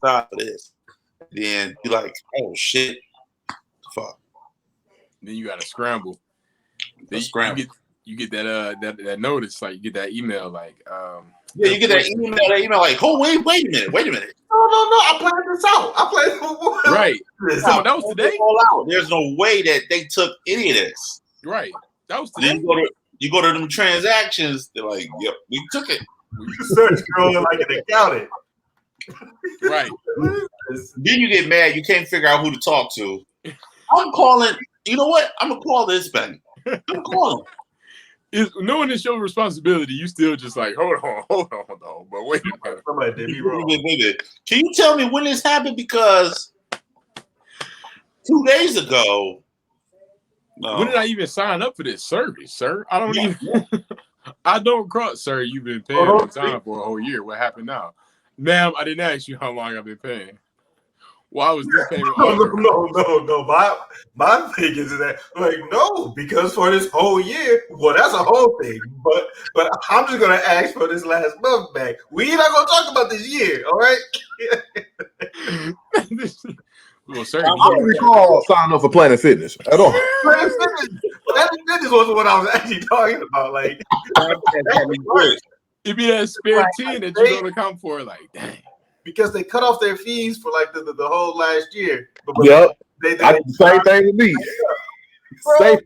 time for this. Then you're like, oh shit, fuck. Then you gotta scramble. Then you get that notice, like you get that email, like yeah, you get that email like, oh wait a minute. No, I planned this out. Right. That was today. There's no way that they took any of this. Right. That was today. Then you go to them transactions, they're like, yep, we took it. You start scrolling like an accountant. Right. Then you get mad, you can't figure out who to talk to. I'm calling, you know what? I'm gonna call this bank. I'm calling. Knowing it's your responsibility, you still just like, hold on. But wait a minute. Somebody did me wrong. Can you tell me when this happened? Because 2 days ago. When did I even sign up for this service, sir? I don't even. I don't cross, sir. You've been paying on time for a whole year. What happened now? Ma'am, I didn't ask you how long I've been paying. Why was this payment? No. My thing is that, like, no, because for this whole year, well, that's a whole thing. But I'm just gonna ask for this last month back. We not gonna talk about this year, all right? Well, sir, I don't recall signing up for Planet Fitness at all. Planet Fitness wasn't what I was actually talking about. Like, it'd be that spare 10 that you're gonna come for, like, dang. Because they cut off their fees for like the whole last year. Yep. Same thing with me. Bro,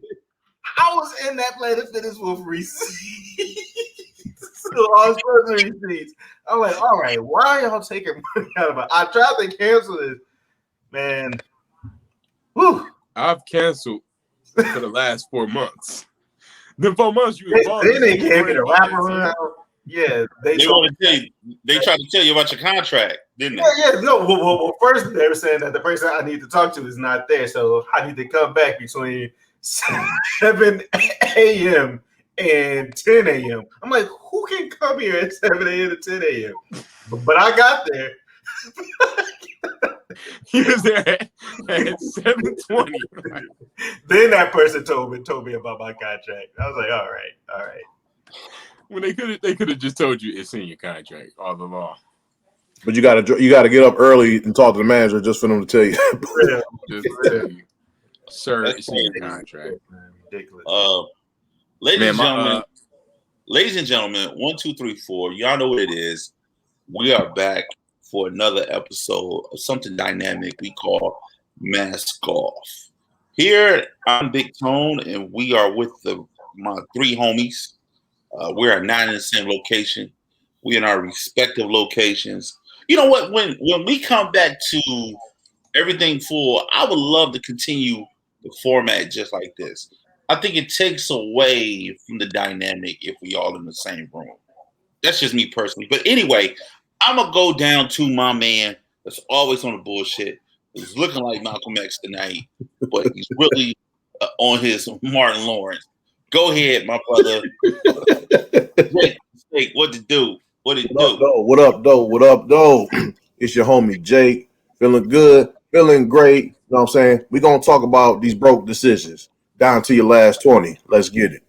I was in that Planet Fitness with receipts. All sorts of receipts. I'm like, all right, why are y'all taking money out of it? I tried to cancel this. Man. Whew. I've canceled for the last 4 months. The 4 months you involved. They gave me the wraparound. Yeah, they want to tell you. They tried to tell you about your contract, didn't they? Yeah. No. Well, first they were saying that the person I need to talk to is not there, so I need to come back between 7 a.m. and 10 a.m. I'm like, who can come here at 7 a.m. to 10 a.m.? But I got there. He was there at 7:20. Then that person told me about my contract. I was like, all right. When they could have just told you it's in your contract all along. But you gotta get up early and talk to the manager just for them to tell you. Just to tell you, sir, it's in your contract. Ridiculous. Ladies and gentlemen, 1, 2, 3, 4. Y'all know what it is. We are back for another episode of something dynamic we call Mask Off. Here, I'm Big Tone, and we are with my 3 homies. We're not in the same location. We're in our respective locations. You know what? When we come back to everything full, I would love to continue the format just like this. I think it takes away from the dynamic if we all in the same room. That's just me personally. But anyway, I'm going to go down to my man that's always on the bullshit. He's looking like Malcolm X tonight, but he's really on his Martin Lawrence. Go ahead, my brother. Jake, what to do? What it do? What up, though? It's your homie, Jake. Feeling good, feeling great. You know what I'm saying? We're going to talk about these broke decisions. Down to your last 20. Let's get it.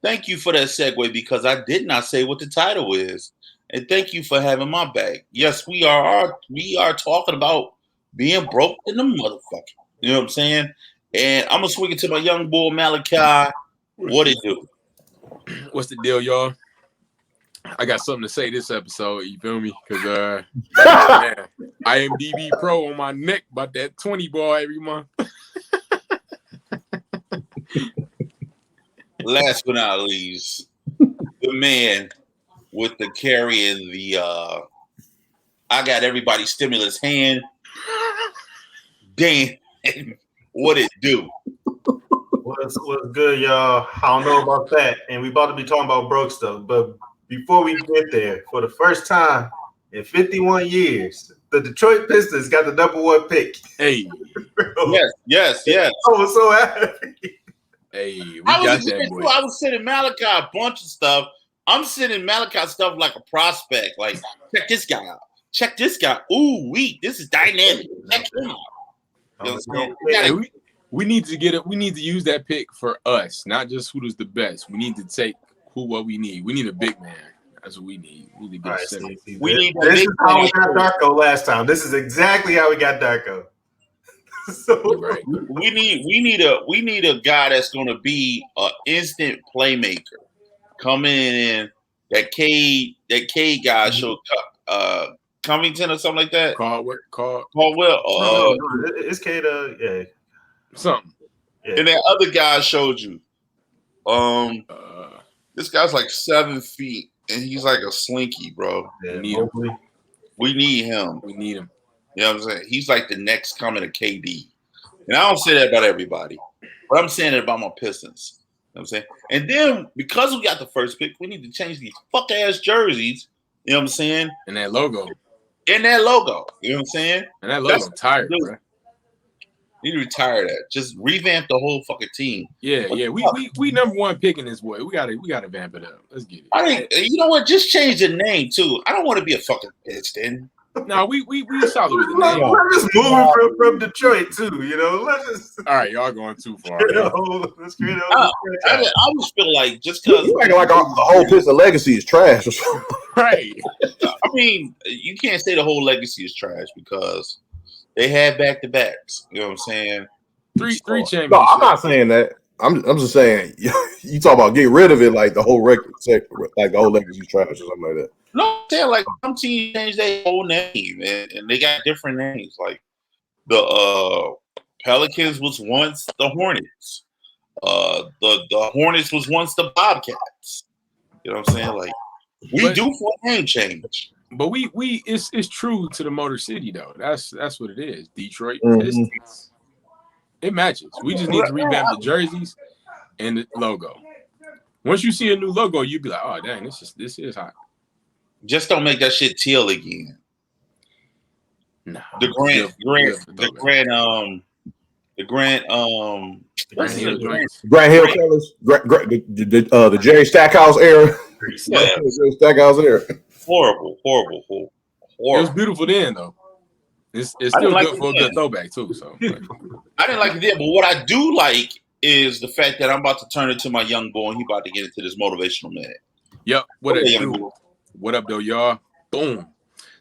Thank you for that segue because I did not say what the title is. And thank you for having my back. Yes, we are talking about being broke in the motherfucker. You know what I'm saying? And I'm going to swing it to my young boy, Malachi. What it do? What's the deal, y'all? I got something to say this episode, you feel me? Because IMDb Pro on my neck about that 20 ball every month. Last but not least, the man with the carrying the I got everybody stimulus hand. Dan, what it do? What's good, y'all? I don't know about that. And we about to be talking about broke stuff. But before we get there, for the first time in 51 years, the Detroit Pistons got the #1 pick. Hey. Yes. I was so happy. Hey, we got that boy. I was sending Malachi a bunch of stuff. I'm sending Malachi stuff like a prospect. Like, check this guy out. Check this guy. Ooh, this is dynamic. Check him out. You know what I'm saying? We need to get it. We need to use that pick for us, not just who's the best. We need to take what we need. We need a big man. That's what we need. We need to get a center. We need this is how we got Darko last time. This is exactly how we got Darko. So You're right. We need a guy that's going to be an instant playmaker. Coming in that K guy showed Covington or something like that. Caldwell. no, it's K yeah. Something. Yeah. And that other guy showed you. This guy's like 7 feet and he's like a slinky, bro. Yeah, we need him. We need him. You know what I'm saying? He's like the next coming of KD. And I don't say that about everybody, but I'm saying it about my Pistons. You know what I'm saying? And then because we got the first pick, we need to change these fuck ass jerseys. You know what I'm saying? And that logo. You know what I'm saying? And that logo, I'm tired, bro. You need to retire that. Just revamp the whole fucking team. Yeah. We number one picking this boy. We gotta vamp it up. Let's get it. I think you know what? Just change the name too. I don't want to be a fucking Piston. No, we solid with the name. Let's just move from Detroit too. You know, let's just. All right, y'all going too far. Let's create I just feel like just because you acting like the whole Piston legacy is trash or something. Right. I mean, you can't say the whole legacy is trash because they had back to backs. You know what I'm saying? Three championships. No, I'm not saying that. I'm just saying you talk about get rid of it like the whole record, like the whole legacy is trash or something like that. No, I'm saying like some teams changed their whole name and they got different names. Like the Pelicans was once the Hornets. The Hornets was once the Bobcats. You know what I'm saying? Like we do for a name change. But it's true to the Motor City though. That's what it is. Detroit Pistons. It matches. We just need to revamp the jerseys and the logo. Once you see a new logo, you be like, oh dang, this is hot. Just don't make that shit teal again. No. The Grant Hill colors, the Jerry Stackhouse era. Yeah. Stackhouse era. Horrible. It was beautiful then though. It's still good for a good throwback too. So I didn't like it then, but what I do like is the fact that I'm about to turn it to my young boy and he about to get into this motivational minute. Yep. What up, though, y'all? Boom.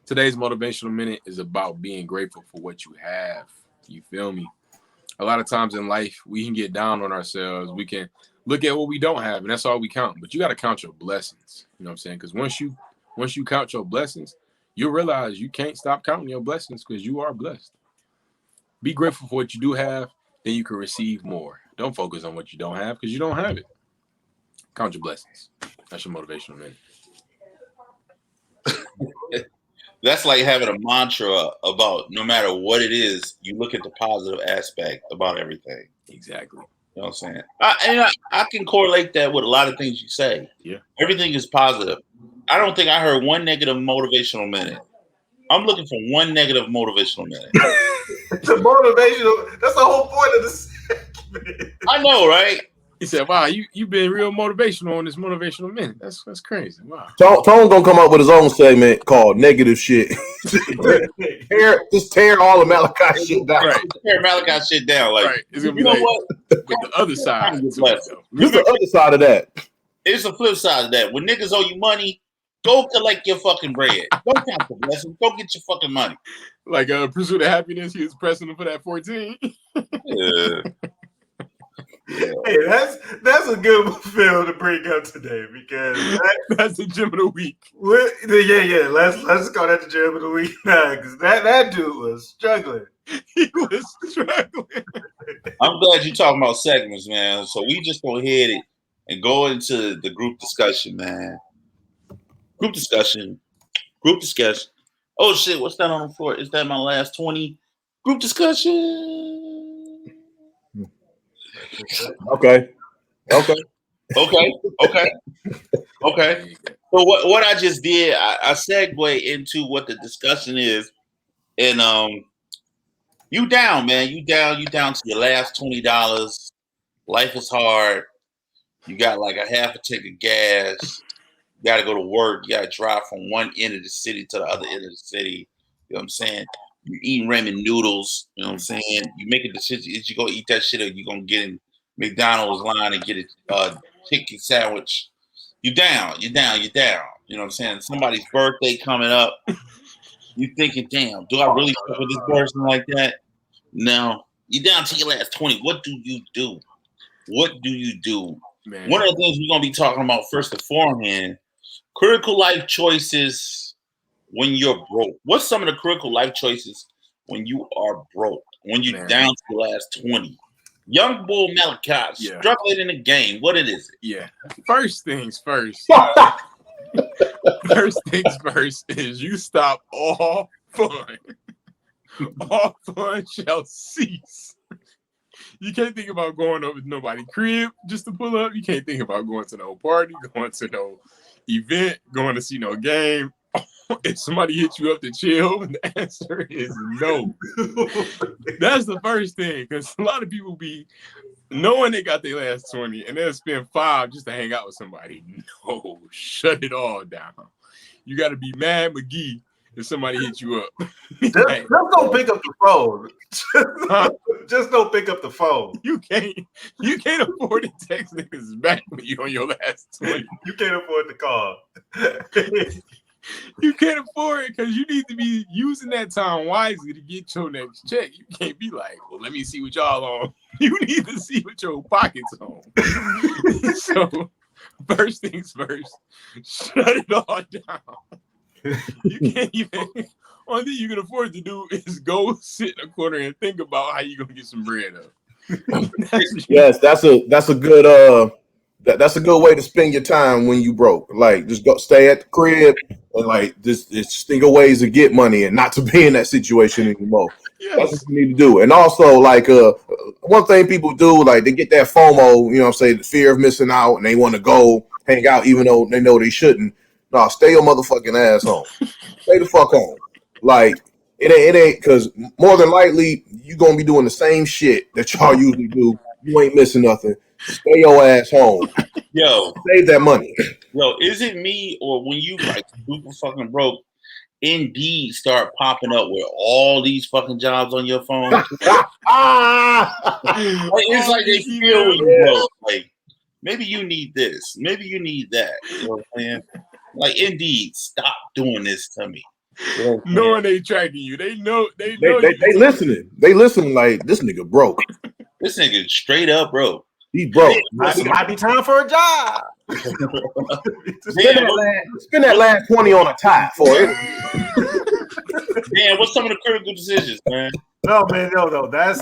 Today's motivational minute is about being grateful for what you have. You feel me? A lot of times in life, we can get down on ourselves. We can look at what we don't have, and that's all we count. But you got to count your blessings. You know what I'm saying? Because once you count your blessings, you'll realize you can't stop counting your blessings because you are blessed. Be grateful for what you do have, then you can receive more. Don't focus on what you don't have because you don't have it. Count your blessings. That's your motivational minute. That's like having a mantra about no matter what it is, you look at the positive aspect about everything. Exactly. You know what I'm saying? I can correlate that with a lot of things you say. Yeah. Everything is positive. I don't think I heard one negative motivational minute. I'm looking for one negative motivational minute. The motivational, that's the whole point of this segment. I know, right? He said, wow, you've been real motivational on this motivational minute. That's crazy. Wow. Tone gonna come up with his own segment called Negative Shit. Just tear all the Malachi shit down. Right. Tear Malachi shit down. Like, right. It's gonna be like with the other side. Who's the other side of that? It's the flip side of that. When niggas owe you money, go collect your fucking bread. Don't count the blessings. Go get your fucking money. Like Pursuit of Happiness, he was pressing him for that 14. Yeah. Yeah. Hey, that's a good film to bring up today because that's the gym of the week. Yeah. Let's call that the gym of the week now because that dude was struggling. He was struggling. I'm glad you're talking about segments, man. So we just go ahead and go into the group discussion, man. Group discussion. Oh shit! What's that on the floor? Is that my last 20? Group discussion. Okay. So what I just did, I segue into what the discussion is, and you down, man. You down to your last $20. Life is hard. You got like a half a tank of gas. You got to go to work. You got to drive from one end of the city to the other end of the city. You know what I'm saying? You eating ramen noodles. You know what I'm saying? You make a decision. Is you go eat that shit or you going to get in McDonald's line and get a chicken sandwich? You down. You know what I'm saying? Somebody's birthday coming up. You thinking, damn, do I really fuck with this person like that? No. You're down to your last 20. What do you do? What do you do? Man. One of the things we're going to be talking about first beforehand, critical life choices when you're broke. What's some of the critical life choices when you are broke? When you're down to the last 20? Young bull Malachi, struggling in the game. What it is? Yeah. First things first. First things first is you stop all fun. All fun shall cease. You can't think about going over to nobody's crib just to pull up. You can't think about going to no party, going to no event, going to see no game. If somebody hits you up to chill, the answer is no. That's the first thing, because a lot of people be knowing they got their last 20 and they'll spend 5 just to hang out with somebody. No, shut it all down. You got to be Mad McGee if somebody hits you up. Just don't pick up the phone. Just don't pick up the phone. You can't afford to text niggas back when you on your last 20. You can't afford to call. You can't afford it because you need to be using that time wisely to get your next check. You can't be like, well, let me see what y'all on. You need to see what your pocket's on. So, first things first, shut it all down. You can't even. Only thing you can afford to do is go sit in a corner and think about how you're gonna get some bread up. Yes, that's a good that's a good way to spend your time when you broke. Like, just go stay at the crib and like just think of ways to get money and not to be in that situation anymore. Yes. That's what you need to do. And also, like, one thing people do, like, they get that FOMO, you know what I'm saying, the fear of missing out, and they want to go hang out even though they know they shouldn't. No, stay your motherfucking ass home. Stay the fuck home. Like, it ain't, because more than likely, you're going to be doing the same shit that y'all usually do. You ain't missing nothing. Stay your ass home. Yo. Save that money. Yo, is it me or when you, like, super fucking broke, Indeed start popping up with all these fucking jobs on your phone? Like, it's like they feel when you broke. Like, maybe you need this. Maybe you need that. You know what I'm saying? Like, Indeed, stop doing this to me. You know knowing they tracking you. They know they listening. They listening like, this nigga broke. This nigga straight up broke. He broke. It might be time for a job. Spend that last 20 on a tie for it. Man, what's some of the critical decisions, man? No, man, no. That's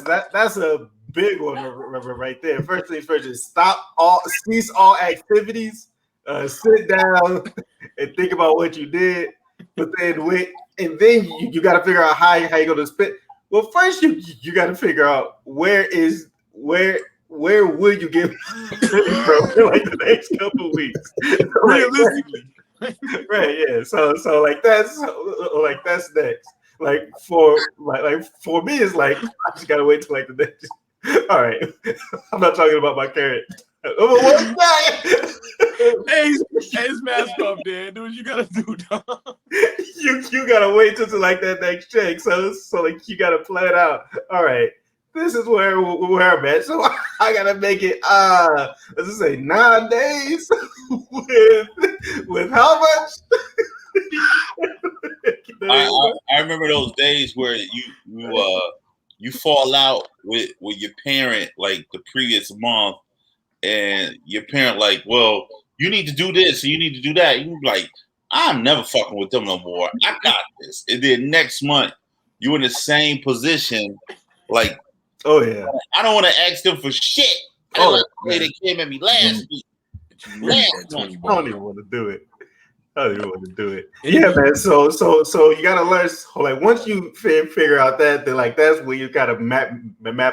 a big one right there. First things first is cease all activities. Sit down and think about what you did. But then you got to figure out how you're going to spend. Well, first you got to figure out where will you get from like the next couple of weeks? Realistically. Right, yeah. So like that's next. Like for me, it's like I just gotta wait till like the next. All right. I'm not talking about my current. What's that? Hey, it's mask off, Dan. Do what you gotta do, dog. You gotta wait till like that next check. So like you gotta plan out. All right. This is where I'm at. So I gotta make it let's just say 9 days with how much? I remember those days where you fall out with your parent like the previous month, and your parent like, well, you need to do this and you need to do that. You like, I'm never fucking with them no more. I got this. And then next month you're in the same position, like, oh yeah, I don't want to ask them for shit. Like the way they came at me last week. I don't even want to do it. Yeah, man. So you gotta learn. Like once you figure out that, then like that's where you gotta map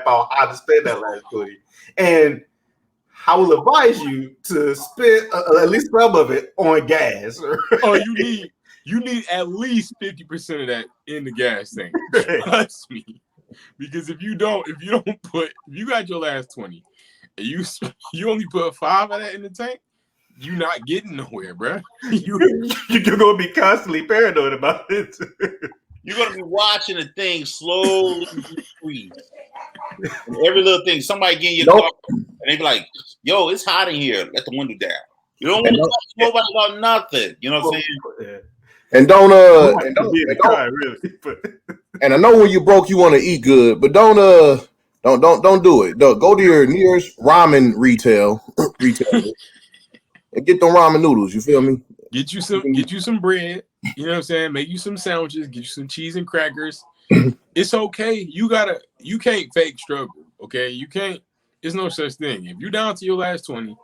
out how to spend that last 20. And I will advise you to spend at least some of it on gas. Oh, you need at least 50% of that in the gas tank. Trust me. Because if you got your last 20 and you only put 5 of that in the tank, you're not getting nowhere, bro. You're gonna be constantly paranoid about it. You're gonna be watching the thing slowly decrease. Every little thing, somebody get in your car and they be like, "Yo, it's hot in here. Let the window down." You don't want to talk to nobody about nothing. You know what I'm saying? Yeah. And don't really. And I know when you're broke, you want to eat good, but don't do it. Go to your nearest ramen retail and get them ramen noodles. You feel me? Get you some bread. You know what I'm saying? Make you some sandwiches. Get you some cheese and crackers. It's okay. You can't fake struggle. Okay, you can't. There's no such thing. If you're down to your last 20,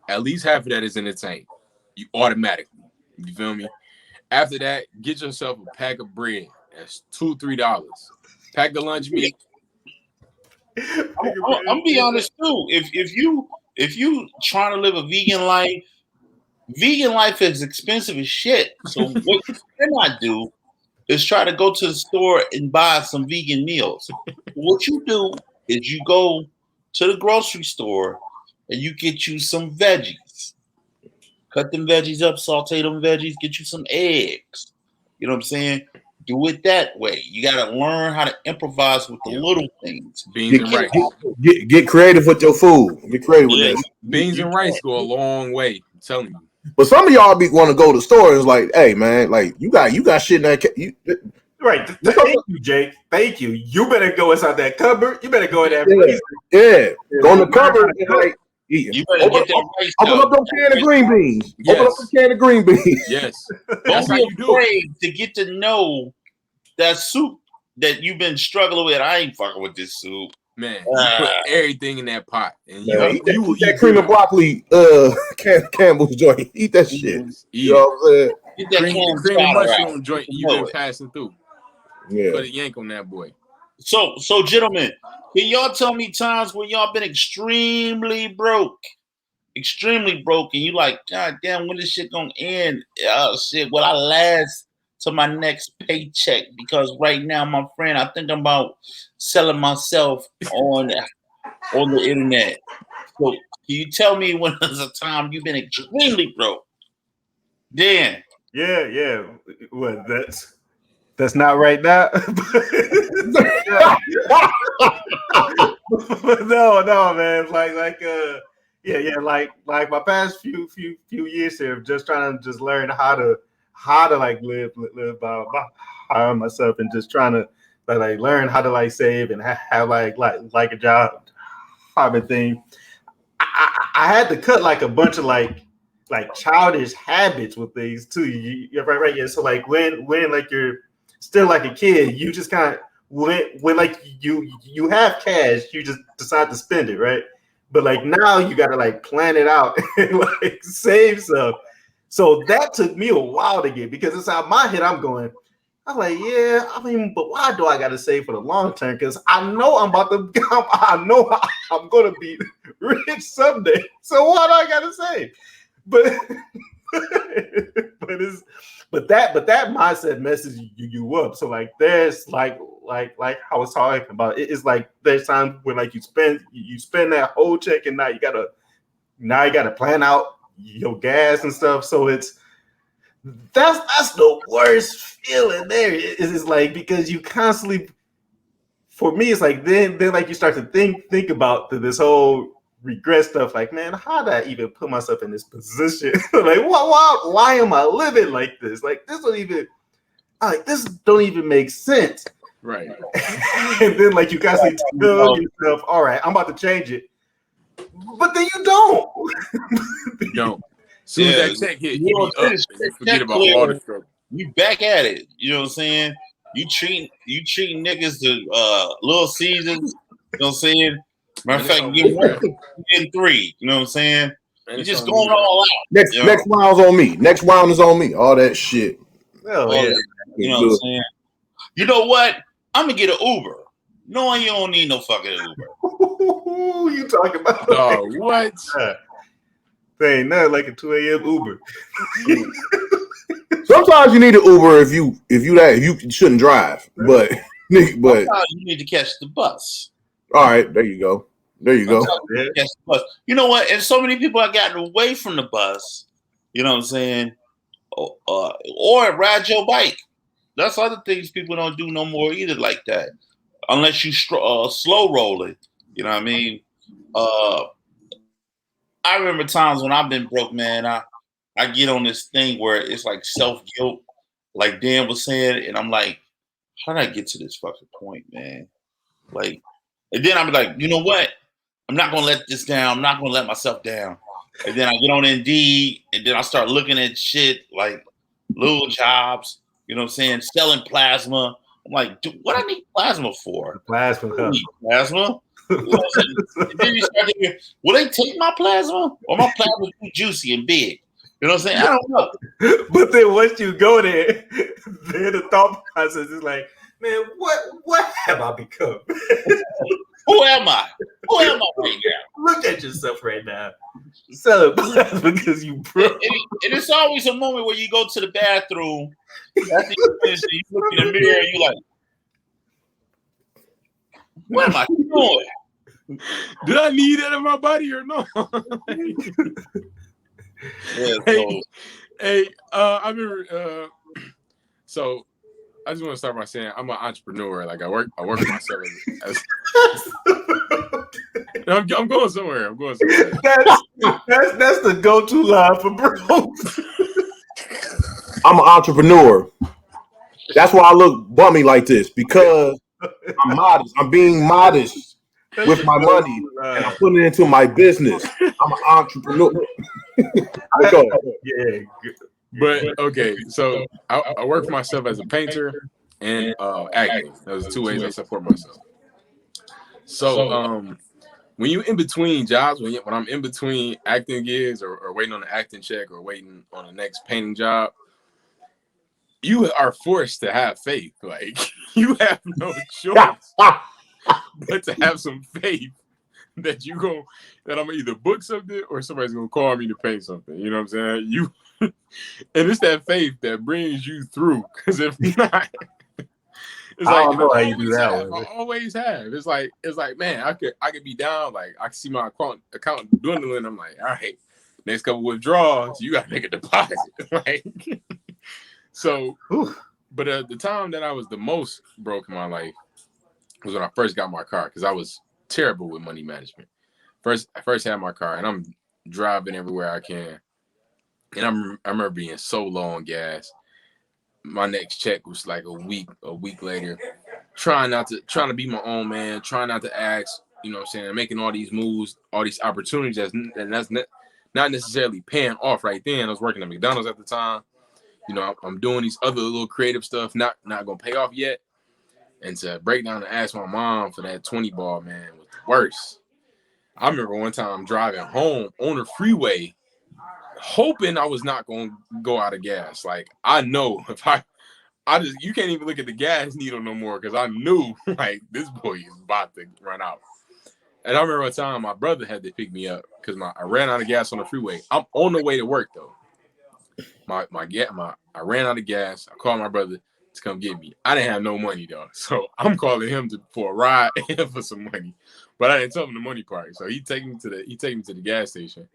at least half of that is in the tank. You automatically. You feel me? After that, get yourself a pack of bread. That's $2-3. Pack of lunch meat. I'm be honest too. If you trying to live a vegan life is expensive as shit. So what you cannot do is try to go to the store and buy some vegan meals. What you do is you go to the grocery store and you get you some veggies. Cut them veggies up, saute them veggies, get you some eggs. You know what I'm saying? Do it that way. You got to learn how to improvise with the little things. Beans and rice. Get creative with your food. Get creative with that. Beans and rice go a long way. I'm telling you. But some of y'all want to go to the store and it's like, hey man, like you got shit in that. Right. Thank you, Jake. Thank you. You better go inside that cupboard. You better go in that freezer. Yeah. Go in the cupboard and like. You better get that rice. Open up them can of green beans. Yes. Open up the can of green beans. Yes. Don't be afraid to get to know that soup that you've been struggling with. I ain't fucking with this soup. Man, you put everything in that pot. And you eat that cream of broccoli Campbell's joint. Eat that shit. You know what I'm saying? Get that cream of mushroom joint you've been passing through. Yeah. Put a yank on that boy. So gentlemen, can y'all tell me times where y'all been extremely broke? Extremely broke, and you like, God damn, when this shit gonna end? Oh shit, will I last to my next paycheck? Because right now, my friend, I think I'm about selling myself on the internet. So can you tell me when there's a time you've been extremely broke? Dan. Yeah. What, that's not right now. no, man. Like my past few years here, just trying to just learn how to like live by myself, and just trying to like learn how to like save and have like a job thing. I had to cut like a bunch of like childish habits with things too. You're right. Yeah. So like when like you're still like a kid, you just kind of when like you have cash, you just decide to spend it, right? But like now you got to like plan it out and like save stuff. So that took me a while to get, because inside my head I'm like, yeah, I mean, but why do I got to save for the long term? Because I know I'm going to be rich someday. So why do I got to save? But that mindset messes you up. So like there's like I was talking about, it's like there's times when like you spend that whole check, and now you gotta plan out your gas and stuff. So that's the worst feeling there. It's like, because you constantly, for me, it's like then like you start to think about this whole regret stuff. Like, man, how did I even put myself in this position? Like, why am I living like this? Like, this don't even make sense. Right. And then like you constantly tell yourself, all right, I'm about to change it. But then you don't. You don't. As soon as that check hit, you be up and you forget about all the struggle. You back at it. You know what I'm saying? You treat niggas to Little Caesars. You know what I'm saying? Matter of fact, you get 3. You know what I'm saying? You just going all out. Next round's on me. Next round is on me. All that shit. Oh yeah. You know what I'm saying? You know what? I'm gonna get an Uber. No, you don't need no fucking Uber. Who you talking about? Oh, what? There ain't nothing like a 2 a.m. Uber. Sometimes you need an Uber if you shouldn't drive, but sometimes you need to catch the bus. All right, there you go. You catch the bus. You know what? And so many people have gotten away from the bus. You know what I'm saying? Or ride your bike. That's other things people don't do no more either, like that, unless you slow rolling. You know what I mean? I remember times when I've been broke, man. I get on this thing where it's like self-guilt, like Dan was saying, and I'm like, how did I get to this fucking point, man? Like, and then I'm like, you know what? I'm not gonna let this down. I'm not gonna let myself down. And then I get on Indeed, and then I start looking at shit like little jobs. You know what I'm saying? Selling plasma. I'm like, dude, what I need plasma for? Plasma. I don't need plasma. You know what I'm saying? And then you start thinking, will they take my plasma? Or my plasma too juicy and big? You know what I'm saying? I don't know. But then once you go there, then the thought process is like, man, what have I become? Who am I? Who am I right now? Look at yourself right now. Selling plasma because you broke. And it's always a moment where you go to the bathroom, after you finish, you look in the mirror, and you're like, what am I doing? Did I need that in my body or no? Yeah, hey, I remember. So I just want to start by saying I'm an entrepreneur. Like I work for myself. I'm going somewhere. That's the go-to line for bro. I'm an entrepreneur. That's why I look bummy like this, because I'm modest. I'm being modest with my money, and I'm putting it into my business. I'm an entrepreneur. Yeah. But okay, so I work for myself as a painter and acting. Those are two ways I support myself. So when you're in between jobs, when I'm in between acting gigs or waiting on an acting check or waiting on the next painting job, you are forced to have faith. Like you have no choice but to have some faith that that I'm gonna either book something or somebody's gonna call me to paint something. You know what I'm saying? And it's that faith that brings you through. Because if not, it's I like don't know how you do that I one. always have. It's like man, I could be down. Like I can see my account dwindling. I'm like, all right, next couple withdrawals, you gotta make a deposit. Like so. Whew. But the time that I was the most broke in my life was when I first got my car, because I was terrible with money management. I first had my car and I'm driving everywhere I can. And I remember being so low on gas. My next check was like a week later. Trying to be my own man, trying not to ask, you know what I'm saying, making all these moves, all these opportunities that's not necessarily paying off right then. I was working at McDonald's at the time. You know, I'm doing these other little creative stuff, not gonna pay off yet. And to break down and ask my mom for that 20 ball, man, was the worst. I remember one time driving home on the freeway, hoping I was not going to go out of gas. Like, I know if you can't even look at the gas needle no more, because I knew, like, this boy is about to run out. And I remember a time my brother had to pick me up because I ran out of gas on the freeway. I'm on the way to work, though. I ran out of gas. I called my brother to come get me. I didn't have no money, though. So I'm calling him for a ride and for some money. But I didn't tell him the money part. So he take me to the gas station.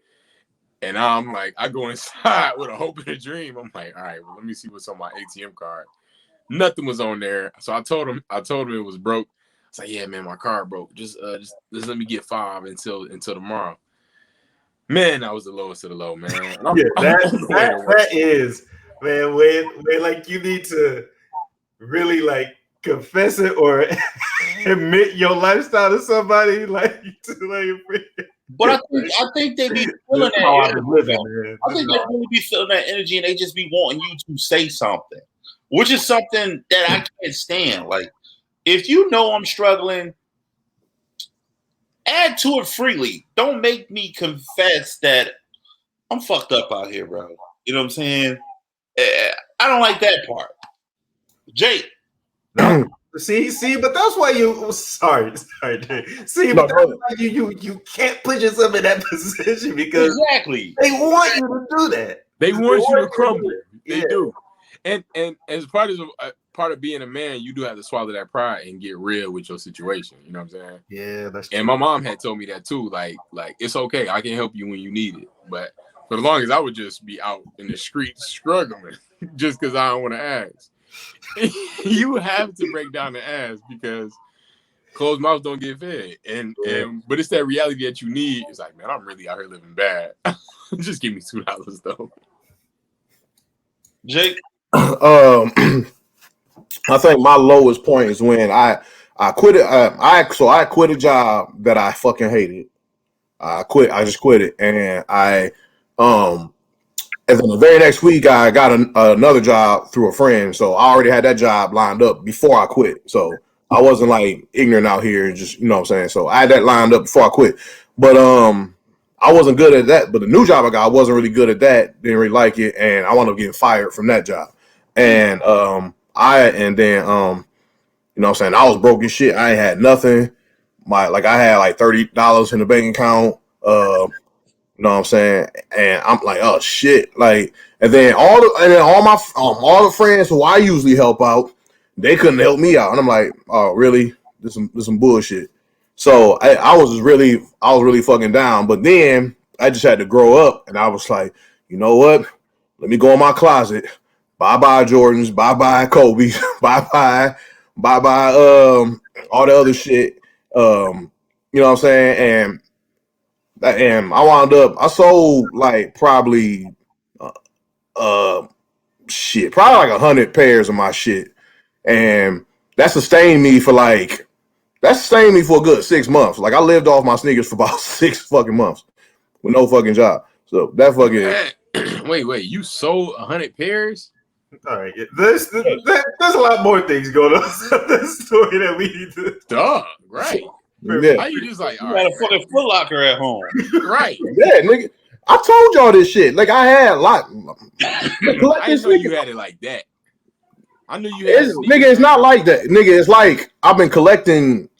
And I'm like, I go inside with a hope and a dream. I'm like, all right, well, let me see what's on my ATM card. Nothing was on there. So I told him it was broke. I was like, yeah, man, my car broke. Just let me get $5 until tomorrow. Man, that was the lowest of the low, man. That is, man, when like you need to really like confess it or admit your lifestyle to somebody, like but I think they be feeling that energy. I think they really be feeling that energy, and they just be wanting you to say something, which is something that I can't stand. Like, if you know I'm struggling, add to it freely. Don't make me confess that I'm fucked up out here, bro. You know what I'm saying? I don't like that part. Jake. See, but that's why you. Sorry. See, but that's why you can't put yourself in that position, because exactly they want you to do that. They want you to crumble. They do. And as part of being a man, you do have to swallow that pride and get real with your situation. You know what I'm saying? Yeah, that's true. And my mom had told me that too. Like it's okay. I can help you when you need it. But for the longest, I would just be out in the streets struggling just because I don't want to ask. You have to break down the ass, because Closed mouths don't get fed. But it's that reality that you need. It's like, man, I'm really out here living bad. Just give me $2 though. Jake? I think my lowest point is when I quit it. I quit a job that I fucking hated. I just quit it, and and then the very next week I got another job through a friend. So I already had that job lined up before I quit. So I wasn't like ignorant out here, just, you know what I'm saying. So I had that lined up before I quit, but I wasn't good at that. But the new job I got, I wasn't really good at that. Didn't really like it, and I wound up getting fired from that job. And you know what I'm saying, I was broke as shit. I ain't had nothing. I had like $30 in the bank account. You know what I'm saying? And I'm like, oh shit. Like, and then all the friends who I usually help out, they couldn't help me out. And I'm like, oh really? This some bullshit. So I was really fucking down. But then I just had to grow up, and I was like, you know what? Let me go in my closet. Bye-bye Jordans, bye-bye Kobe, bye-bye all the other shit. You know what I'm saying? And I wound up, I sold like probably probably like 100 pairs of my shit. And that sustained me for a good 6 months. Like I lived off my sneakers for about 6 fucking months with no fucking job. So that fucking wait, you sold 100 pairs? All right, there's a lot more things going on in this story that we need to. Duh, right? Yeah. How you just like, you got a fucking Foot Locker at home, right? Yeah, nigga. I told y'all this shit. Like I had a lot. I didn't know you had it like that. I knew you had. Nigga, it's not like that. Nigga, it's like I've been collecting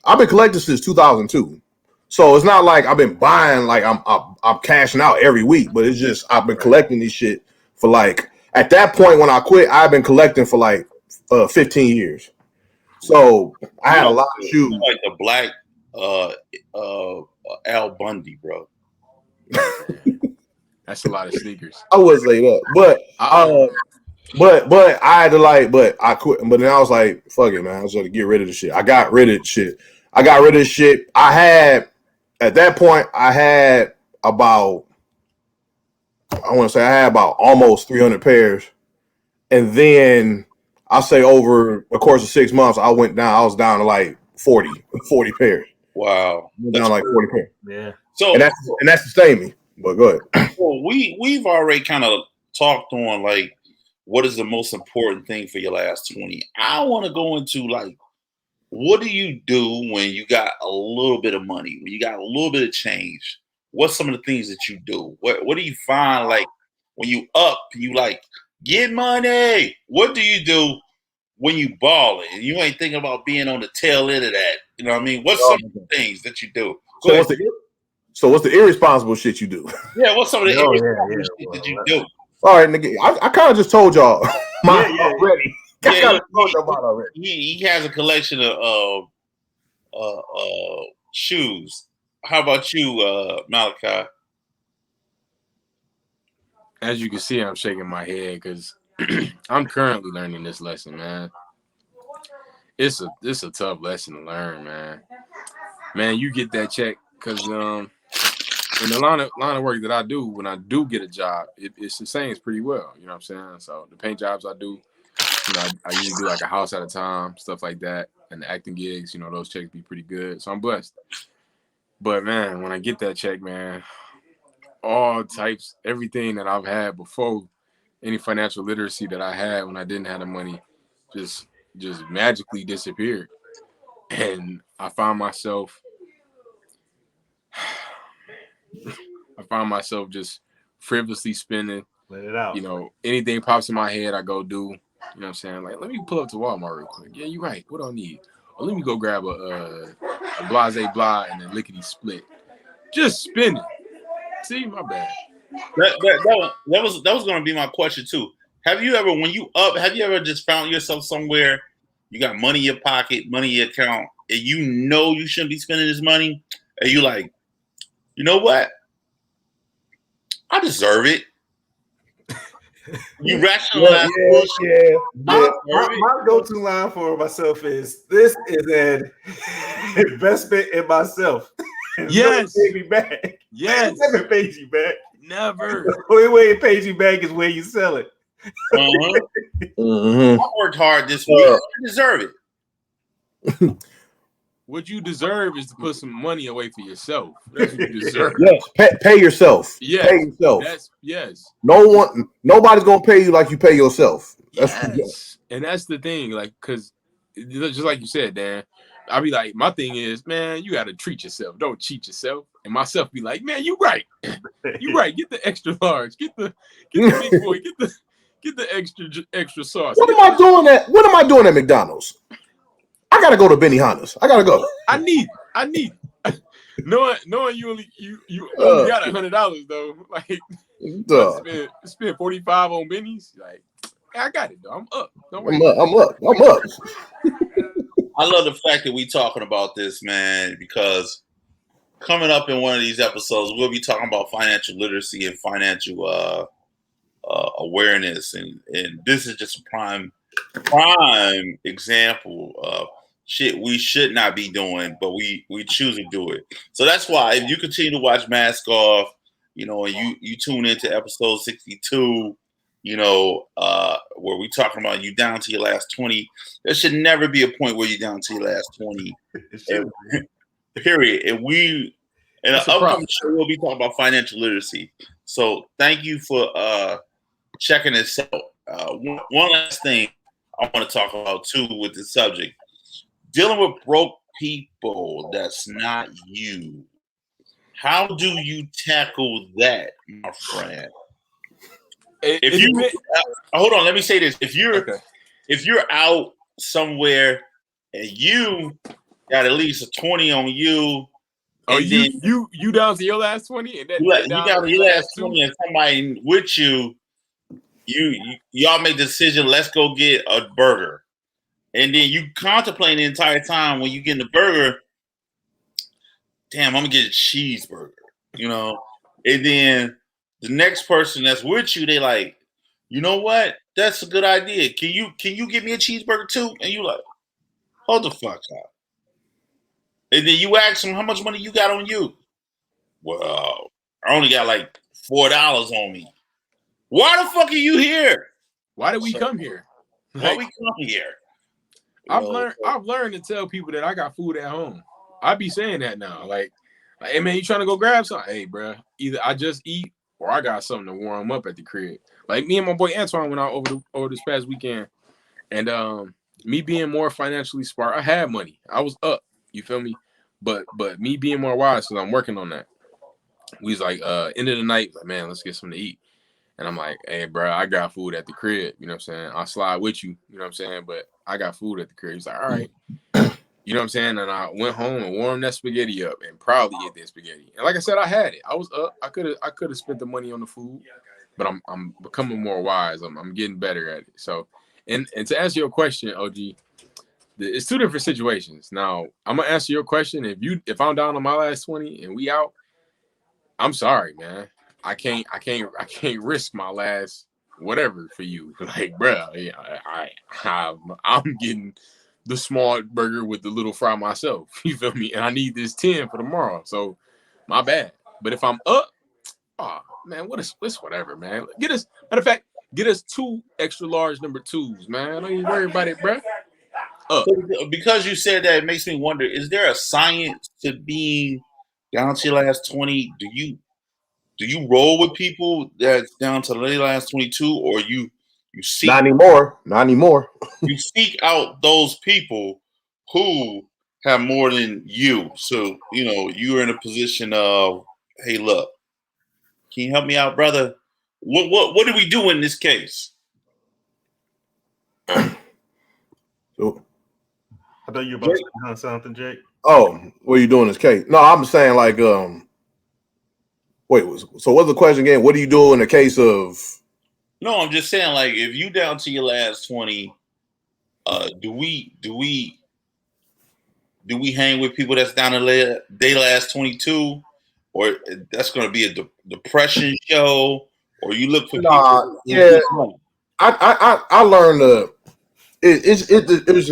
since 2002. So it's not like I've been buying like I'm cashing out every week, but it's just I've been collecting this shit for like at that point when I quit, I've been collecting for like 15 years. So I had a lot of shoes. Like the black Al Bundy, bro. That's a lot of sneakers. I would say that, but I had to but I quit. But then I was like, fuck it, man. I was going to get rid of the shit. I got rid of the shit. I had at that point. I had about almost 300 pairs, and then I say over the course of 6 months, I was down to like 40 pairs. Wow, down like 40 pairs. Yeah. So and that sustained me. But go ahead. Well, we've already kind of talked on like what is the most important thing for your last 20. I want to go into like what do you do when you got a little bit of money, when you got a little bit of change? What's some of the things that you do? What do you find like when you like get money? What do you do when you balling and you ain't thinking about being on the tail end of that? You know what I mean? What's some of the things that you do? So what's the irresponsible shit you do? Yeah, what's some of the irresponsible shit that you do? All right, nigga. I kind of just told y'all already. I kind of told y'all about already. He has a collection of shoes. How about you, Malachi? As you can see, I'm shaking my head because I'm currently learning this lesson, man. It's a tough lesson to learn, man. Man, you get that check because in the line of work that I do, when I do get a job, it sustains pretty well. You know what I'm saying? So the paint jobs I do, you know, I usually do like a house at a time, stuff like that. And the acting gigs, you know, those checks be pretty good. So I'm blessed. But man, when I get that check, man, all types, everything that I've had before, any financial literacy that I had when I didn't have the money, just magically disappeared. And I found myself just frivolously spending. Let it out. You know, anything pops in my head, I go do. You know what I'm saying? Like, let me pull up to Walmart real quick. Yeah, you're right. What do I need? Or let me go grab a blase blah and a lickety split. Just spinning. See, my bad. That was going to be my question too. Have you ever just found yourself somewhere, you got money in your pocket, money in your account, and you know you shouldn't be spending this money, and you like, you know what? I deserve it. You rationalize. My go-to line for myself is, this is an investment in myself. Yes. Pay me back. Yes. Never pays you back. Never. The only way it pays you back is when you sell it. I worked hard this week. I deserve it. What you deserve is to put some money away for yourself. That's what you deserve. Yes, pay yourself. Yes. Pay yourself. Yes. Nobody's gonna pay you like you pay yourself. And that's the thing, like, because just like you said, Dan, I'll be like, my thing is, man, you gotta treat yourself. Don't cheat yourself. And myself be like, man, you right. You right. Get the extra large. Get the big boy. Get the extra sauce. What am I doing at McDonald's? I gotta go to Benihana's. I gotta go. I need knowing you only got $100 though. Like spend 45 on Benny's. Like I got it though. I'm up. Don't worry. I'm up. I love the fact that we talking about this, man, because coming up in one of these episodes, we'll be talking about financial literacy and financial awareness, and this is just a prime example of shit we should not be doing, but we choose to do it. So that's why if you continue to watch Mask Off, and you tune into episode 62, where we talking about you down to your last 20, there should never be a point where you're down to your last 20. Period. And in an upcoming show, we'll be talking about financial literacy. So thank you for checking this out. One last thing I want to talk about too with the subject. Dealing with broke people that's not you. How do you tackle that, my friend? Hold on, let me say this. If you're out somewhere and you got at least a 20 on you, you down to your last 20, and then you down to your last 20, and somebody with you, y'all make the decision. Let's go get a burger. And then you contemplate the entire time when you get in the burger, damn, I'm gonna get a cheeseburger, And then the next person that's with you, they like, you know what? That's a good idea. Can you give me a cheeseburger too? And you like, hold the fuck up. And then you ask them how much money you got on you. Well, I only got like $4 on me. Why the fuck are you here? Why did we come here? Why we come here? I've learned to tell people that I got food at home. I be saying that now. Like, hey man, you trying to go grab something? Hey, bro, either I just eat or I got something to warm up at the crib. Like me and my boy Antoine went out over this past weekend, and me being more financially smart, I had money. I was up. You feel me? But me being more wise, because I'm working on that. We was like, end of the night, like, man, let's get something to eat. And I'm like, hey, bro, I got food at the crib. You know what I'm saying? I'll slide with you. You know what I'm saying? But I got food at the crib. He's like, all right. You know what I'm saying? And I went home and warmed that spaghetti up and proudly ate that spaghetti. And like I said, I had it. I was up. I could have spent the money on the food, but I'm becoming more wise. I'm getting better at it. So, and to answer your question, OG, it's two different situations. Now, I'm gonna answer your question. If I'm down on my last 20 and we out, I'm sorry, man. I can't risk my last whatever for you. Like, bro, I'm getting the small burger with the little fry myself. You feel me? And I need this 10 for tomorrow. So my bad. But if I'm up, oh man, it's whatever, man. Matter of fact, get us 2 extra large number 2s, man. Don't even worry about it, bro. Because you said that, it makes me wonder, is there a science to being down to your last 20? Do you roll with people that's down to the last 22, or you seek? Not anymore. You seek out those people who have more than you. So, you're in a position of, hey, look, can you help me out, brother? What do we do in this case? So, I thought you were about to say something, Jake. Oh, what are you doing in this case? No, I'm saying like, wait, so what's the question again? What do you do in the case of? No, I'm just saying, like, if you down to your last 20, do we hang with people that's down to their last 22, or that's going to be a depression show, or you look for people? Yeah, I learned it was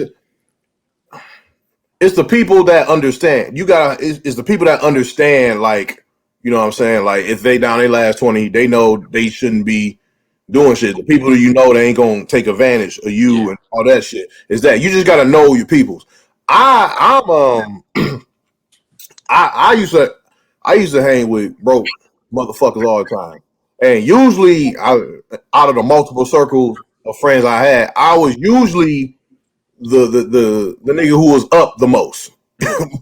it's the people that understand. It's the people that understand, like, you know what I'm saying? Like, if they down their last 20, they know they shouldn't be doing shit. The people that you know they ain't gonna take advantage of you and all that shit. Is that you just gotta know your peoples. I used to hang with broke motherfuckers all the time. And usually out of the multiple circles of friends I had, I was usually the nigga who was up the most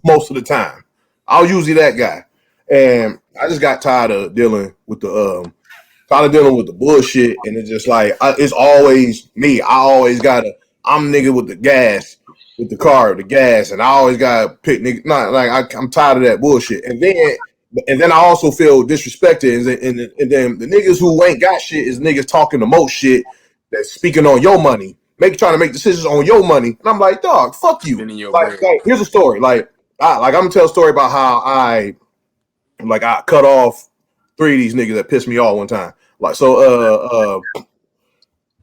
most of the time. I was usually that guy. And I just got tired of dealing with the bullshit, and it's just like it's always me. I'm nigga with the gas, with the car, the gas, and I always gotta pick nigga. Not like I'm tired of that bullshit. And then I also feel disrespected, and then the niggas who ain't got shit is niggas talking the most shit, that's speaking on your money, trying to make decisions on your money, and I'm like, dog, fuck you. Like here's a story. I'm gonna tell a story about how I cut off 3 of these niggas that pissed me off one time. Like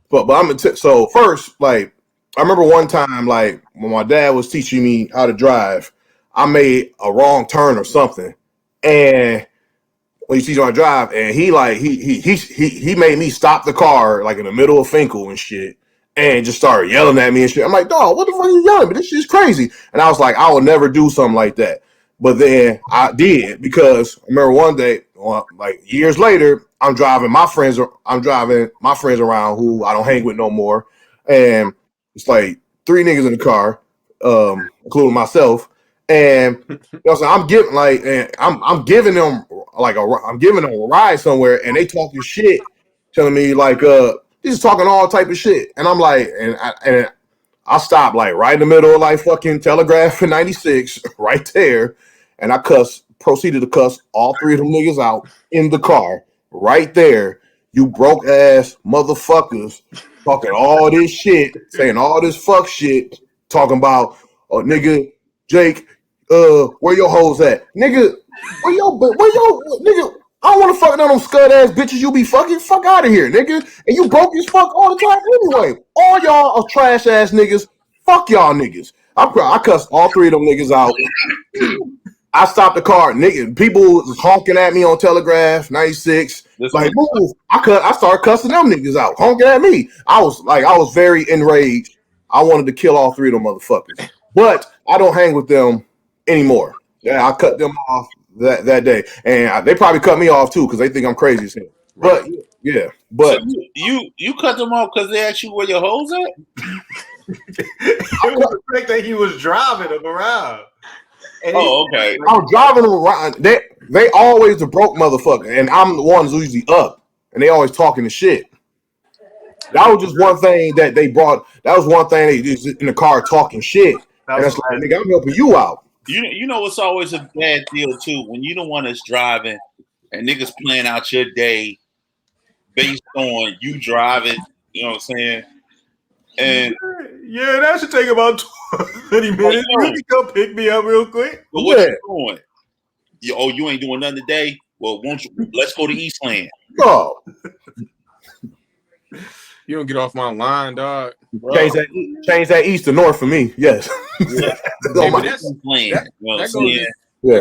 but so first, like, I remember one time, like, when my dad was teaching me how to drive, I made a wrong turn or something, and when he teach you how to drive, and he made me stop the car like in the middle of Finkel and shit, and just started yelling at me and shit. I'm like, dog, what the fuck are you yelling? But this shit's crazy. And I was like, I will never do something like that. But then I did, because I remember one day, like years later, I'm driving my friends around who I don't hang with no more, and it's like 3 niggas in the car, including myself, and you know what I'm saying, I'm giving them a ride somewhere, and they talking shit, telling me like he's talking all type of shit, and I'm like, and I stopped like right in the middle of like fucking Telegraph and 96 right there, and I proceeded to cuss all 3 of them niggas out in the car right there. You broke ass motherfuckers talking all this shit, saying all this fuck shit, talking about nigga Jake, where your hoes at, nigga? Where your nigga? I don't want to fuck none of them scud ass bitches you be fucking. Fuck out of here, nigga. And you broke as fuck all the time anyway. All y'all are trash ass niggas. Fuck y'all niggas. I cussed all 3 of them niggas out. I stopped the car, nigga. People was honking at me on Telegraph 96. Like, move. I started cussing them niggas out, honking at me. I was very enraged. I wanted to kill all 3 of them motherfuckers. But I don't hang with them anymore. Yeah, I cut them off that day, and they probably cut me off too because they think I'm crazy as hell. Right. But yeah, but so you cut them off because they asked you where your hoes at. It was the fact that he was driving them around. And okay. I was driving them around. They always the broke motherfucker, and I'm the one who's usually up, and they always talking the shit. That was just one thing that they brought. That was one thing they just in the car talking shit. And it's like, nigga, I'm helping you out. You know what's always a bad deal too, when you the one that's driving and niggas playing out your day based on you driving. You know what I'm saying? And yeah, that should take about 20 minutes. You can come pick me up real quick. But what you doing? You ain't doing nothing today? Well, won't you? Let's go to Eastland. Oh. You don't get off my line, dog. Change that east to north for me. Yes. Yeah. That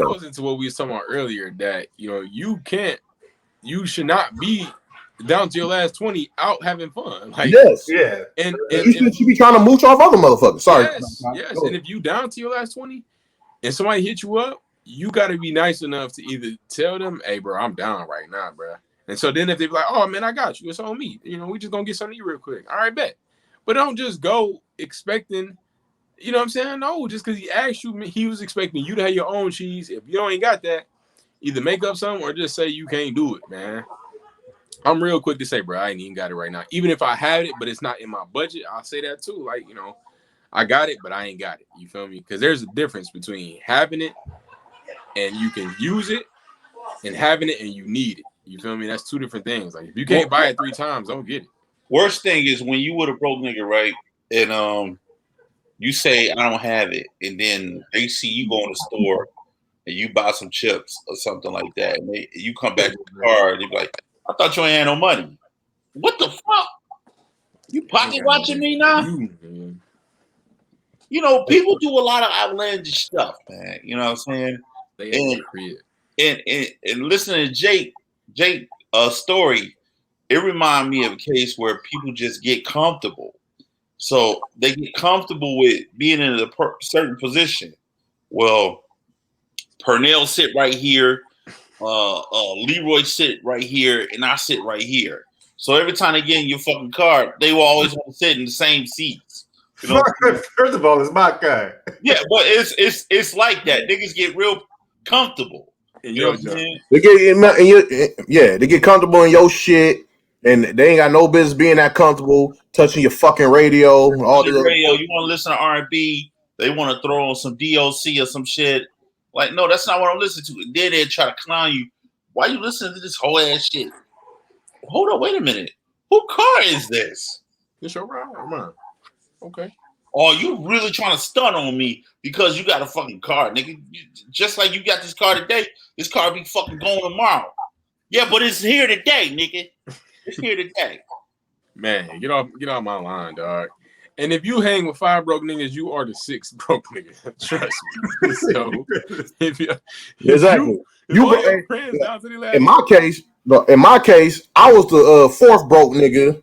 goes into what we was talking about earlier, that you should not be down to your last 20 out having fun. Like, yes. Yeah. And you should be trying to mooch off other motherfuckers. Sorry. Yes. And if you down to your last 20 and somebody hit you up, you got to be nice enough to either tell them, hey, bro, I'm down right now, bro. And so then if they be like, oh, man, I got you. It's on me. We just going to get something to eat real quick. All right, bet. But don't just go expecting, you know what I'm saying? No, just because he asked you, he was expecting you to have your own cheese. If you ain't got that, either make up something or just say you can't do it, man. I'm real quick to say, bro, I ain't even got it right now. Even if I had it, but it's not in my budget, I'll say that too. Like, I got it, but I ain't got it. You feel me? Because there's a difference between having it and you can use it and having it and you need it. You feel me? That's 2 different things. Like, if you can't buy it 3 times, don't get it. Worst thing is when you with a broke nigga, right? And you say I don't have it, and then they see you go in the store and you buy some chips or something like that, and you come back to the car and they be like, I thought you ain't had no money. What the fuck? You pocket watching me now? you know, people do a lot of outlandish stuff, man. You know what I'm saying? They And listening to Jake story, it reminded me of a case where people just get comfortable. So they get comfortable with being in a certain position. Well, Pernell sit right here, Leroy sit right here, and I sit right here. So every time they get in your fucking car, they will always want to sit in the same seats. You know? First of all, it's my car. Yeah, but it's like that. Niggas get real comfortable. You know what I'm saying? They get comfortable in your shit, and they ain't got no business being that comfortable touching your fucking radio. All the radio, you want to listen to R&B? They want to throw on some DOC or some shit. Like, no, that's not what I'm listening to. And then they try to clown you. Why you listening to this whole ass shit? Hold on, wait a minute. Who car is this? It's your ride. Okay. Oh, you really trying to stunt on me because you got a fucking car, nigga. Just like you got this car today, this car be fucking going tomorrow. Yeah, but it's here today, nigga. It's here today. Man, get off my line, dog. And if you hang with 5 broke niggas, you are the 6th broke nigga. Trust me. So in my case, I was the 4th broke nigga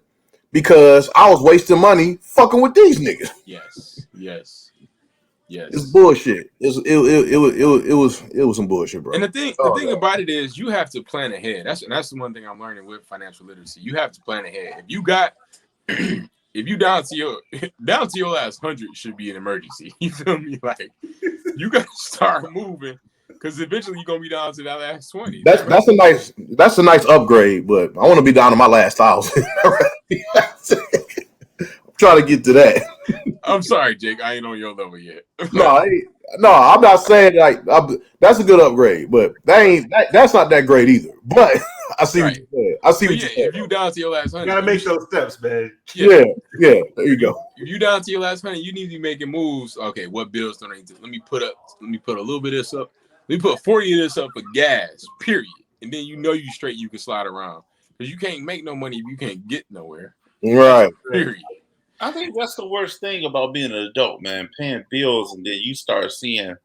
because I was wasting money fucking with these niggas. Yes. It's bullshit. It was some bullshit, bro. And the thing about it is, you have to plan ahead. That's the one thing I'm learning with financial literacy. You have to plan ahead. If you down to your last 100 should be an emergency. You feel me? Like, you got to start moving because eventually you're gonna be down to that last 20. That's a nice upgrade, but I want to be down to my last 1,000. I'm trying to get to that. I'm sorry, Jake. I ain't on your level yet. No, I'm not saying like that's a good upgrade, but that's not that great either. But I see what you said. I see what you said. If you down to your last 100, you gotta make those steps, man. Yeah. There you go. If you down to your last 100, you need to be making moves. Okay, what bills do I need to? Let me put a little bit of this up. Let me put 40 of this up for gas. Period. And then you straight. You can slide around because you can't make no money if you can't get nowhere. Right. Period. I think that's the worst thing about being an adult, man. Paying bills, and then you start seeing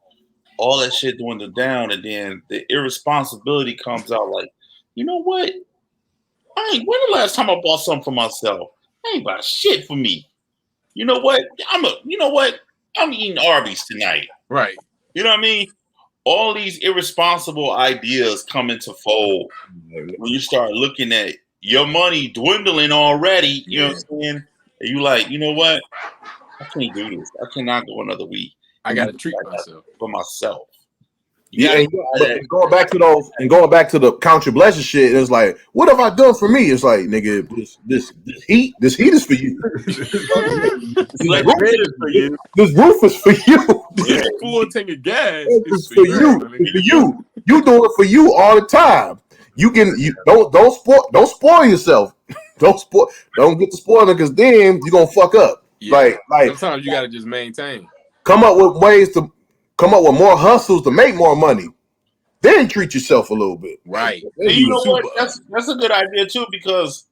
all that shit dwindle down, and then the irresponsibility comes out. Like, you know what? When the last time I bought something for myself? I ain't bought shit for me. You know what? I'm eating Arby's tonight. Right. You know what I mean? All these irresponsible ideas come into fold when you start looking at your money dwindling already. You know what I'm saying? And you like, you know what? I can't do this. I cannot go another week. I got to treat myself for myself. And going back to the count your blessings shit, it's like, what have I done for me? It's like, nigga, this heat is for you. This roof is for you. This full tank of gas is for you. It's for you. You do it for you all the time. Don't spoil yourself. Don't get to spoiling because then you're gonna fuck up. Yeah. Like sometimes you gotta just maintain. Come up with more hustles to make more money. Then treat yourself a little bit. Right. And you know what? That's a good idea too, because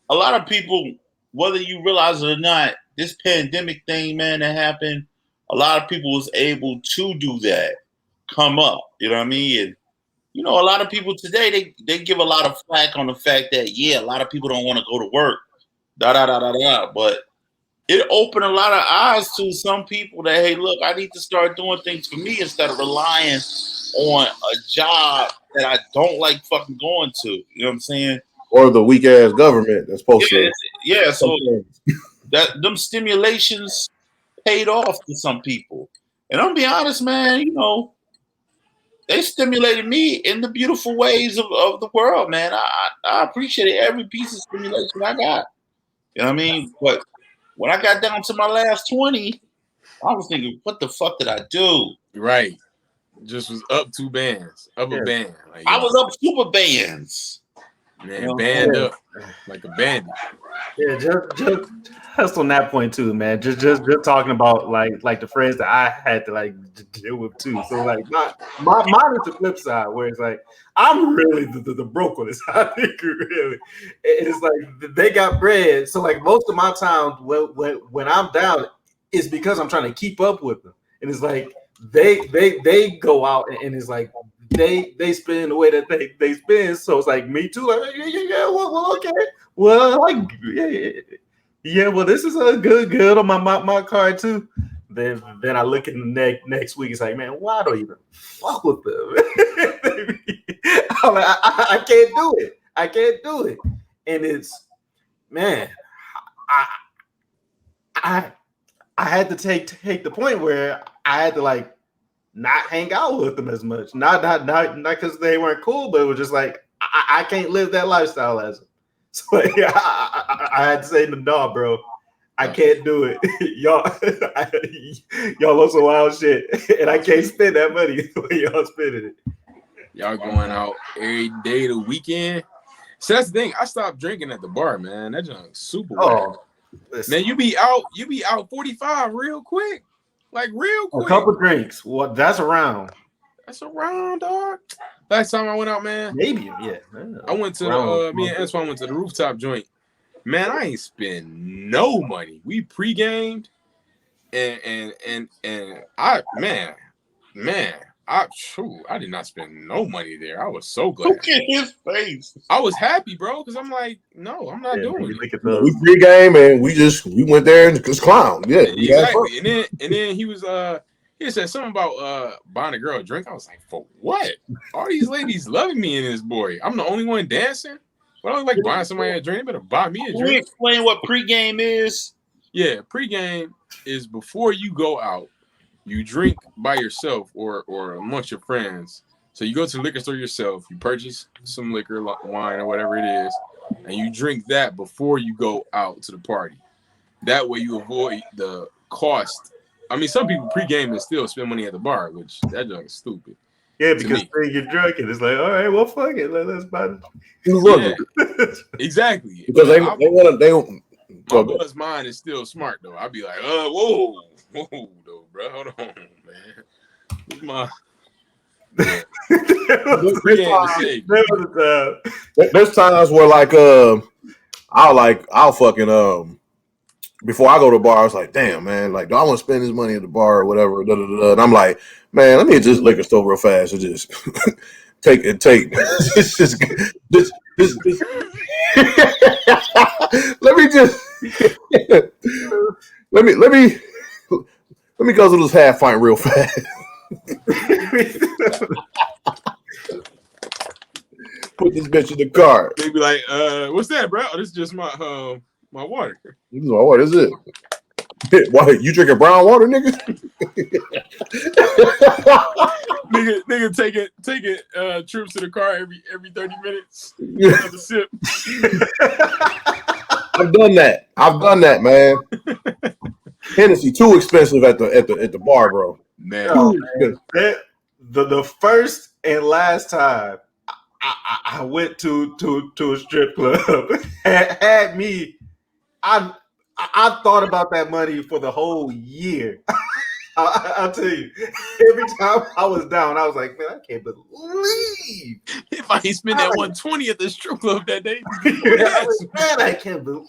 a lot of people, whether you realize it or not, this pandemic thing, man, that happened, a lot of people was able to do that, come up. You know what I mean? And you know, a lot of people today, they give a lot of flack on the fact that, a lot of people don't want to go to work, but it opened a lot of eyes to some people that, hey, look, I need to start doing things for me instead of relying on a job that I don't like fucking going to. You know what I'm saying? Or the weak ass government that's supposed to. Yeah, so that them stimulations paid off to some people. And I'm be honest, man, you know, they stimulated me in the beautiful ways of the world, man. I appreciated every piece of stimulation I got. You know what I mean? But when I got down to my last 20, I was thinking, what the fuck did I do? Right. Just was up 2 bands. Up a band. Like, I was up super bands. Man, band up like a bandit. Yeah, just on that point too, man. Just talking about like the friends that I had to like deal with too. So like mine is the flip side where it's like I'm really the broke on this side. Really, it's like they got bread. So like most of my time when I'm down, it's because I'm trying to keep up with them. And it's like they go out and it's like they spend the way that they spend. So it's like me too. Like yeah, well okay, well like yeah. Well, this is a good on my card too. Then I look in the next week. It's like, man, why don't you even fuck with them? I'm like, I can't do it. I can't do it. And it's, man, I had to take the point where I had to like not hang out with them as much. Not because they weren't cool, but it was just like I can't live that lifestyle as them. So yeah, I had to say no, bro. I can't do it. y'all on some wild shit, and I can't spend that money the way y'all spending it. Y'all going out every day of the weekend. So that's the thing. I stopped drinking at the bar, man. That junk's super whack. Man, you be out 45 real quick. Like real quick. A couple drinks. Well, that's around. That's around, dog. Last time I went out, man. Maybe, yeah. I went to me and Antoine went to the rooftop joint. Man, I ain't spend no money. We pre-gamed and I I did not spend no money there. I was so glad. Look at his face. I was happy, bro, because I'm like, no, I'm not doing it. We pre-game and we went there and just clown. Yeah, exactly. And then he said something about buying a girl a drink. I was like, for what? All these ladies loving me and this boy. I'm the only one dancing. But I don't like buying somebody a drink. They better buy me a drink. Can we explain what pregame is? Yeah, pregame is before you go out. You drink by yourself or amongst your friends. So you go to the liquor store yourself. You purchase some liquor, wine, or whatever it is, and you drink that before you go out to the party. That way you avoid the cost. I mean, some people pregame and still spend money at the bar, which that junk is stupid. Yeah, because then you're drunk and it's like, all right, well, fuck it, let's buy it. Yeah, exactly. Because my buzz mind is still smart though. I'd be like, whoa, though, bro, hold on, man. Where's my there's times where like I'll fucking before I go to the bar, I was like, damn, man, like, do I want to spend this money at the bar or whatever? And I'm like, man, let me hit this liquor store real fast and just take. this. let me go through this half pint real fast. Put this bitch in the car. They be like, what's that, bro? Oh, this is just my water. This is my water. Is it? What, you drinking brown water, nigga? nigga take it trips to the car every 30 minutes. Another sip. I've done that, man. Hennessy too expensive at the bar, bro. Man, the first and last time I went to a strip club had me. I thought about that money for the whole year. I'll tell you, every time I was down, I was like, man, I can't believe if I ain't spend that 120 at the strip club that day. Man, I can't believe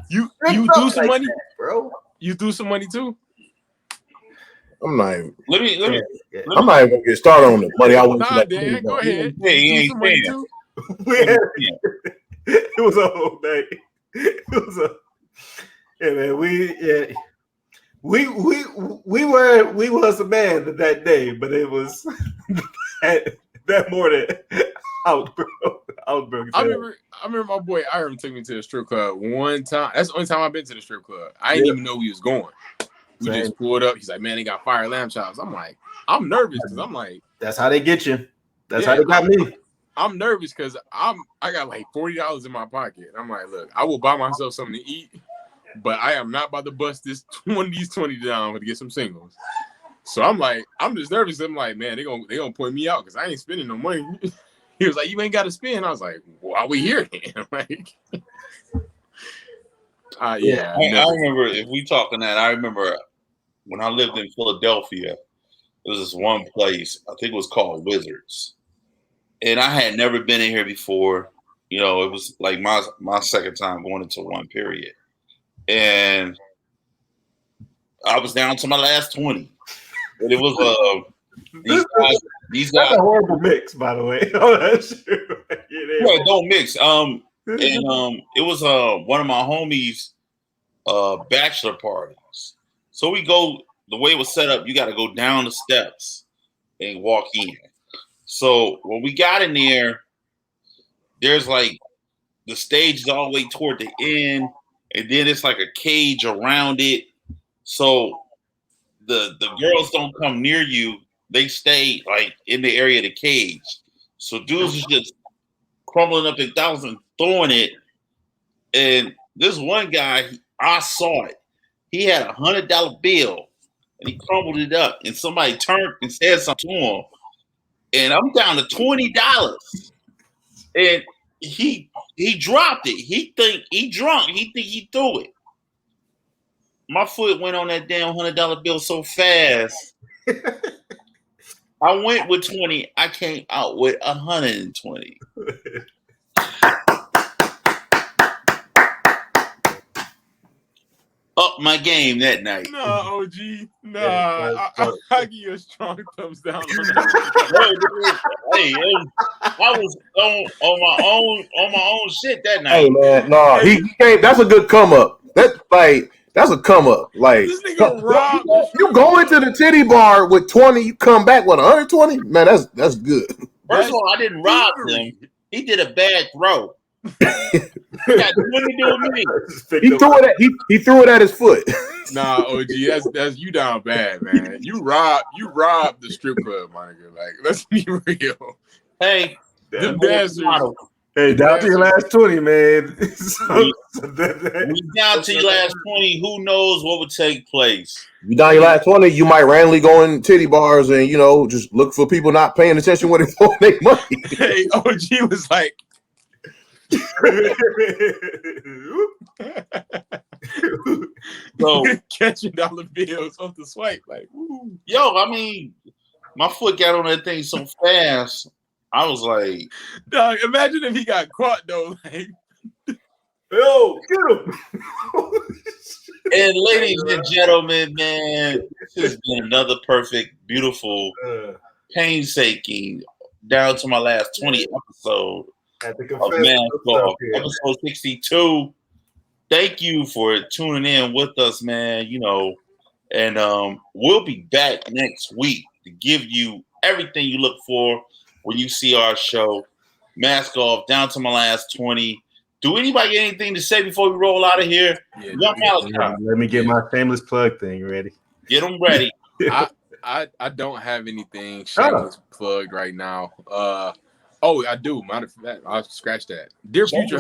you threw some money, bro. You threw some money too. I'm not even. Let me. I'm not even gonna get started on the money. I went to that. Dan, go ahead. Yeah, you ain't money too. It was a whole day. It was a. Yeah, man. We was a man that day, but it was that morning out, bro. I remember my boy Iron took me to the strip club one time. That's the only time I've been to the strip club. I didn't even know he was going. We just pulled up. He's like, man, they got fire lamb chops. I'm like, I'm nervous because I'm like, that's how they get you. That's how they got me. I'm nervous because I got like $40 in my pocket. I'm like, look, I will buy myself something to eat, but I am not about to bust these 20 down to get some singles. So I'm like, I'm just nervous. I'm like, man, they gonna point me out because I ain't spending no money. He was like, you ain't got to spend. I was like, why we here then? Like, yeah. I remember, if we talking that, I remember when I lived in Philadelphia, there was this one place, I think it was called Wizards. And I had never been in here before. You know, it was like my second time going into one, period. And I was down to my last 20. But it was these guys. That's a horrible mix, by the way. Oh, that's true. Yeah, don't mix. And it was one of my homies' bachelor parties. So we go. The way it was set up, you got to go down the steps and walk in. So when we got in there, there's like the stage is all the way toward the end, and then it's like a cage around it. So the girls don't come near you; they stay like in the area of the cage. So dudes is just crumbling up their dollars and throwing it. And this one guy, I saw it. He had $100 bill, and he crumbled it up. And somebody turned and said something to him, and I'm down to $20. And he dropped it. He think he drunk. He think he threw it. My foot went on that damn $100 bill so fast. I went with 20. I came out with 120. Up my game that night. No, OG. Nah, I give you a strong thumbs down on that. Hey, I was on my own shit that night. Hey man, no, he came. That's a good come up. That's a come up. Like this nigga robbed. You go into the titty bar with 20, you come back with 120. Man, that's good. First of all, I didn't rob him. He did a bad throw. He got nothing to do with me. He threw it at his foot. Nah, OG, that's you down bad, man. You robbed the strip club, my nigga. Like, let's be real. Hey, the dancers. Hey, down to your last 20, man. We down to your last 20. Who knows what would take place? You down your last 20, you might randomly go in titty bars and just look for people not paying attention when they want their money. Hey, OG was like. So catching dollar bills off the swipe, like, woo. Yo, I mean, my foot got on that thing so fast. I was like, dog, imagine if he got caught though. Like, yo, get him. And ladies and gentlemen, man, this has been another perfect, beautiful, painstaking, down to my last 20 episode of Mask Off, episode 62. Thank you for tuning in with us, man. And we'll be back next week to give you everything you look for when you see our show, Mask Off, down to my last 20. Do anybody get anything to say before we roll out of here? Let me get my shameless plug thing ready. Get them ready. I don't have anything shameless plugged right now. I do. Matter of fact, I'll scratch that. Dear Future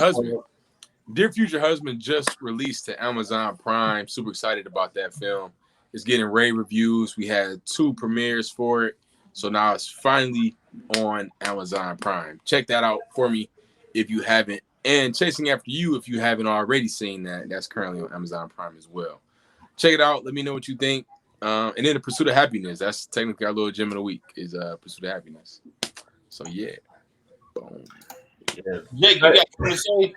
Husband just released to Amazon Prime. Super excited about that film. It's getting rave reviews. We had 2 premieres for it. So now it's finally on Amazon Prime. Check that out for me if you haven't. And Chasing After You, if you haven't already seen that, that's currently on Amazon Prime as well. Check it out. Let me know what you think. And then The Pursuit of Happiness. That's technically our little gem of the week is Pursuit of Happiness. So, yeah. Boom. Yeah. Jake, you got something to say?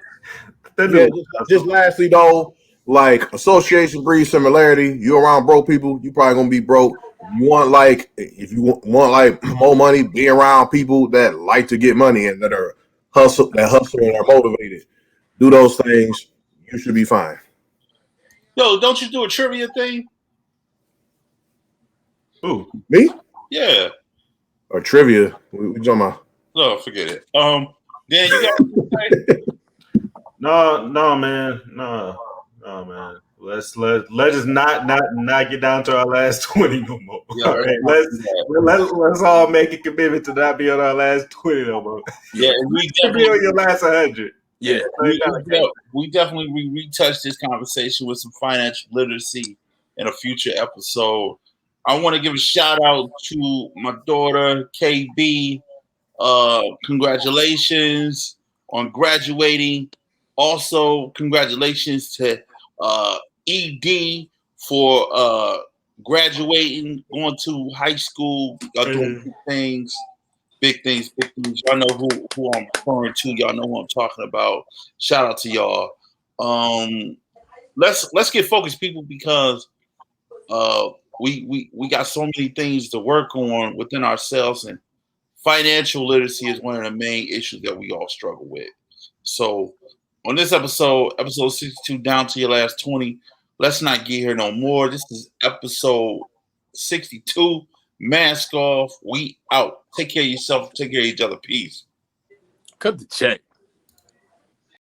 Yeah, just lastly, though, like association breeds similarity. You around broke people, you probably gonna be broke. If you want more money, be around people that like to get money and that hustle and are motivated. Do those things, you should be fine. Yo, don't you do a trivia thing? Who? Me? Yeah. Or trivia? We talking about? No, forget it. Dan, you got No, man. Let's just not get down to our last 20 no more. Yeah, all right, let's all make a commitment to not be on our last 20 no more. Yeah, we definitely be on your last 100. Yeah, we definitely retouched this conversation with some financial literacy in a future episode. I want to give a shout out to my daughter KB. Congratulations on graduating. Also, congratulations to ED for graduating, going to high school, doing big things. Y'all know who I'm referring to. Y'all know who I'm talking about. Shout out to y'all. Let's get focused, people, because We got so many things to work on within ourselves, and financial literacy is one of the main issues that we all struggle with. So on this episode 62, down to your last 20, let's not get here no more. This is episode 62. Mask off. We out. Take care of yourself. Take care of each other. Peace. Cut the check.